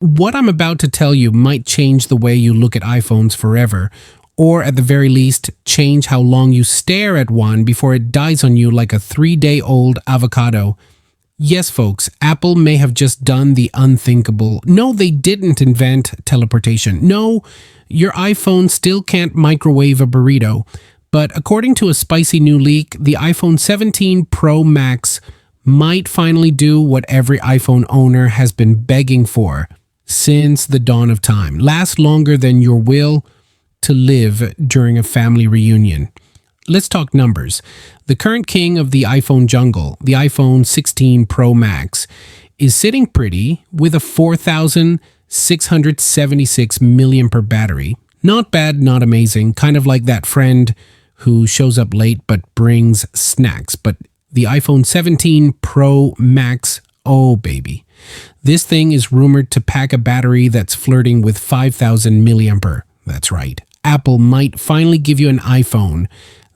What I'm about to tell you might change the way you look at iPhones forever, or at the very least, change how long you stare at one before it dies on you like a 3-day-old avocado. Yes, folks, Apple may have just done the unthinkable. No, they didn't invent teleportation. No, your iPhone still can't microwave a burrito. But according to a spicy new leak, the iPhone 17 Pro Max might finally do what every iPhone owner has been begging for since the dawn of time. Last longer than your will to live during a family reunion. Let's talk numbers. The current king of the iPhone jungle, the iPhone 16 Pro Max, is sitting pretty with a 4,676 milliampere battery. Not bad, not amazing, kind of like that friend who shows up late but brings snacks. But the iPhone 17 Pro Max, oh baby. This thing is rumored to pack a battery that's flirting with 5,000 milliampere. That's right. Apple might finally give you an iPhone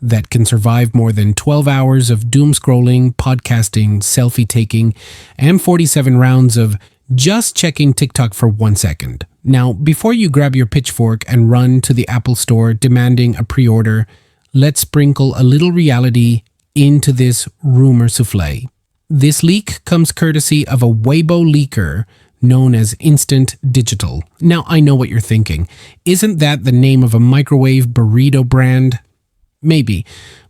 that can survive more than 12 hours of doom scrolling, podcasting, selfie taking, and 47 rounds of just checking TikTok for 1 second. Now, before you grab your pitchfork and run to the Apple Store demanding a pre-order, let's sprinkle a little reality into this rumor souffle. This leak comes courtesy of a Weibo leaker known as Instant Digital. Now, I know what you're thinking. Isn't that the name of a microwave burrito brand? Maybe,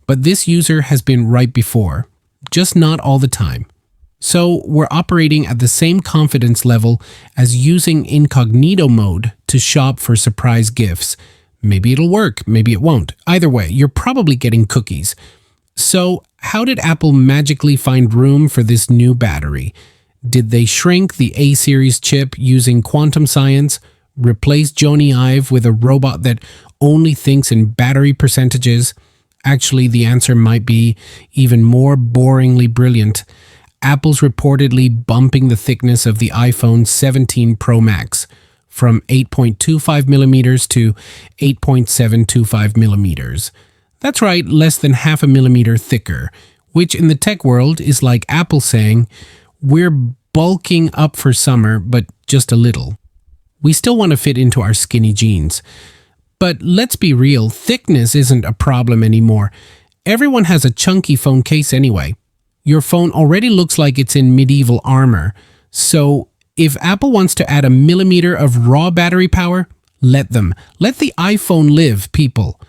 but this user has been right before, just not all the time. So we're operating at the same confidence level as using incognito mode to shop for surprise gifts. Maybe it'll work, maybe it won't. Either way, you're probably getting cookies. So how did Apple magically find room for this new battery? Did they shrink the A-series chip using quantum science, replace Jony Ive with a robot that only thinks in battery percentages? Actually, the answer might be even more boringly brilliant. Apple's reportedly bumping the thickness of the iPhone 17 Pro Max from 8.25 millimeters to 8.725 millimeters. That's right, less than half a millimeter thicker, which in the tech world is like Apple saying, we're bulking up for summer, but just a little. We still want to fit into our skinny jeans. But let's be real, thickness isn't a problem anymore. Everyone has a chunky phone case anyway. Your phone already looks like it's in medieval armor. So if Apple wants to add a millimeter of raw battery power, let them. Let the iPhone live, people.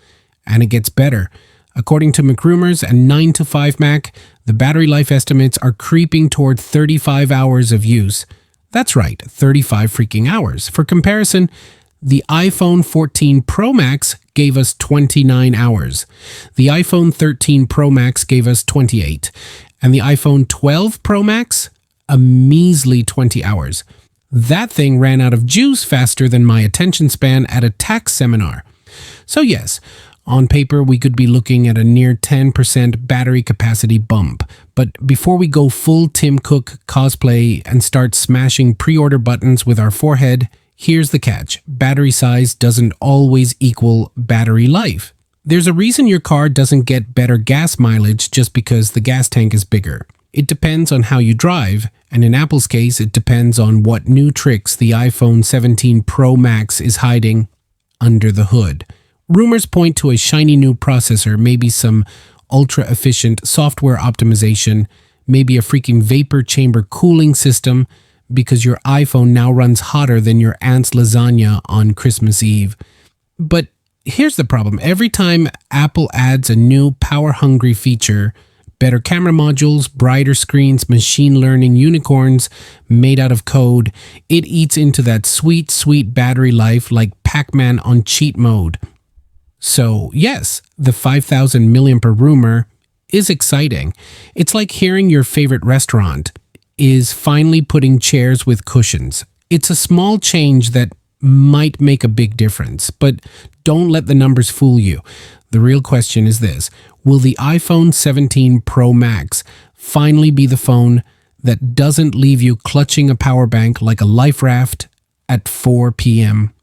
And it gets better. According to McRumors and 9to5Mac, the battery life estimates are creeping toward 35 hours of use. That's right, 35 freaking hours. For comparison, the iPhone 14 Pro Max gave us 29 hours. The iPhone 13 Pro Max gave us 28. And the iPhone 12 Pro Max, a measly 20 hours. That thing ran out of juice faster than my attention span at a tax seminar. So yes, on paper, we could be looking at a near 10% battery capacity bump. But before we go full Tim Cook cosplay and start smashing pre-order buttons with our forehead, here's the catch. Battery size doesn't always equal battery life. There's a reason your car doesn't get better gas mileage just because the gas tank is bigger. It depends on how you drive, and in Apple's case, it depends on what new tricks the iPhone 17 Pro Max is hiding under the hood. Rumors point to a shiny new processor, maybe some ultra-efficient software optimization, maybe a freaking vapor chamber cooling system, because your iPhone now runs hotter than your aunt's lasagna on Christmas Eve. But here's the problem. Every time Apple adds a new power-hungry feature, better camera modules, brighter screens, machine learning unicorns made out of code, it eats into that sweet, sweet battery life like Pac-Man on cheat mode. So yes, the 5,000 milliampere rumor is exciting. It's like hearing your favorite restaurant is finally putting chairs with cushions. It's a small change that might make a big difference, but don't let the numbers fool you. The real question is this: will the iPhone 17 Pro Max finally be the phone that doesn't leave you clutching a power bank like a life raft at 4 p.m.?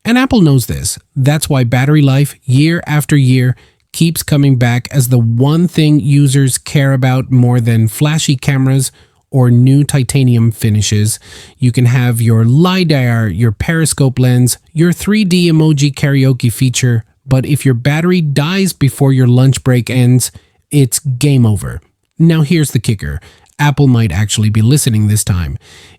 And Apple knows this. That's why battery life, year after year, keeps coming back as the one thing users care about more than flashy cameras or new titanium finishes. You can have your LiDAR, your periscope lens, your 3D emoji karaoke feature, but if your battery dies before your lunch break ends, it's game over. Now here's the kicker. Apple might actually be listening this time.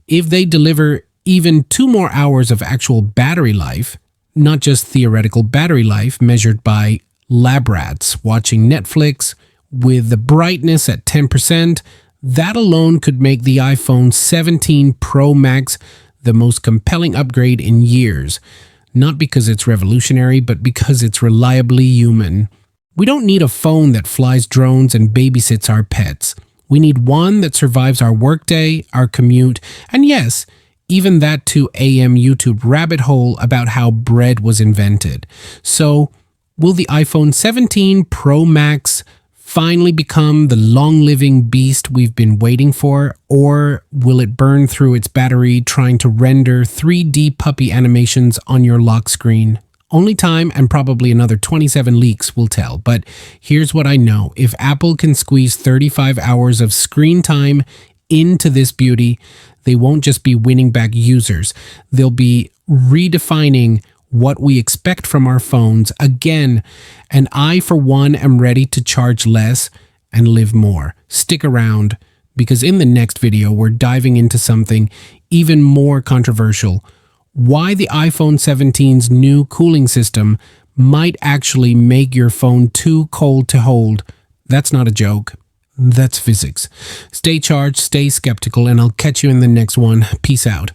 If they deliver even 2 more hours of actual battery life, not just theoretical battery life measured by lab rats watching Netflix with the brightness at 10%, that alone could make the iPhone 17 Pro Max the most compelling upgrade in years. Not because it's revolutionary, but because it's reliably human. We don't need a phone that flies drones and babysits our pets. We need one that survives our workday, our commute, and yes, even that 2 a.m. YouTube rabbit hole about how bread was invented. So, will the iPhone 17 Pro Max finally become the long-living beast we've been waiting for, or will it burn through its battery trying to render 3D puppy animations on your lock screen? Only time and probably another 27 leaks will tell, but here's what I know. If Apple can squeeze 35 hours of screen time into this beauty, they won't just be winning back users. They'll be redefining what we expect from our phones again, and I, for one, am ready to charge less and live more. Stick around, because in the next video, we're diving into something even more controversial. Why the iPhone 17's new cooling system might actually make your phone too cold to hold. That's not a joke. That's physics. Stay charged, stay skeptical, and I'll catch you in the next one. Peace out.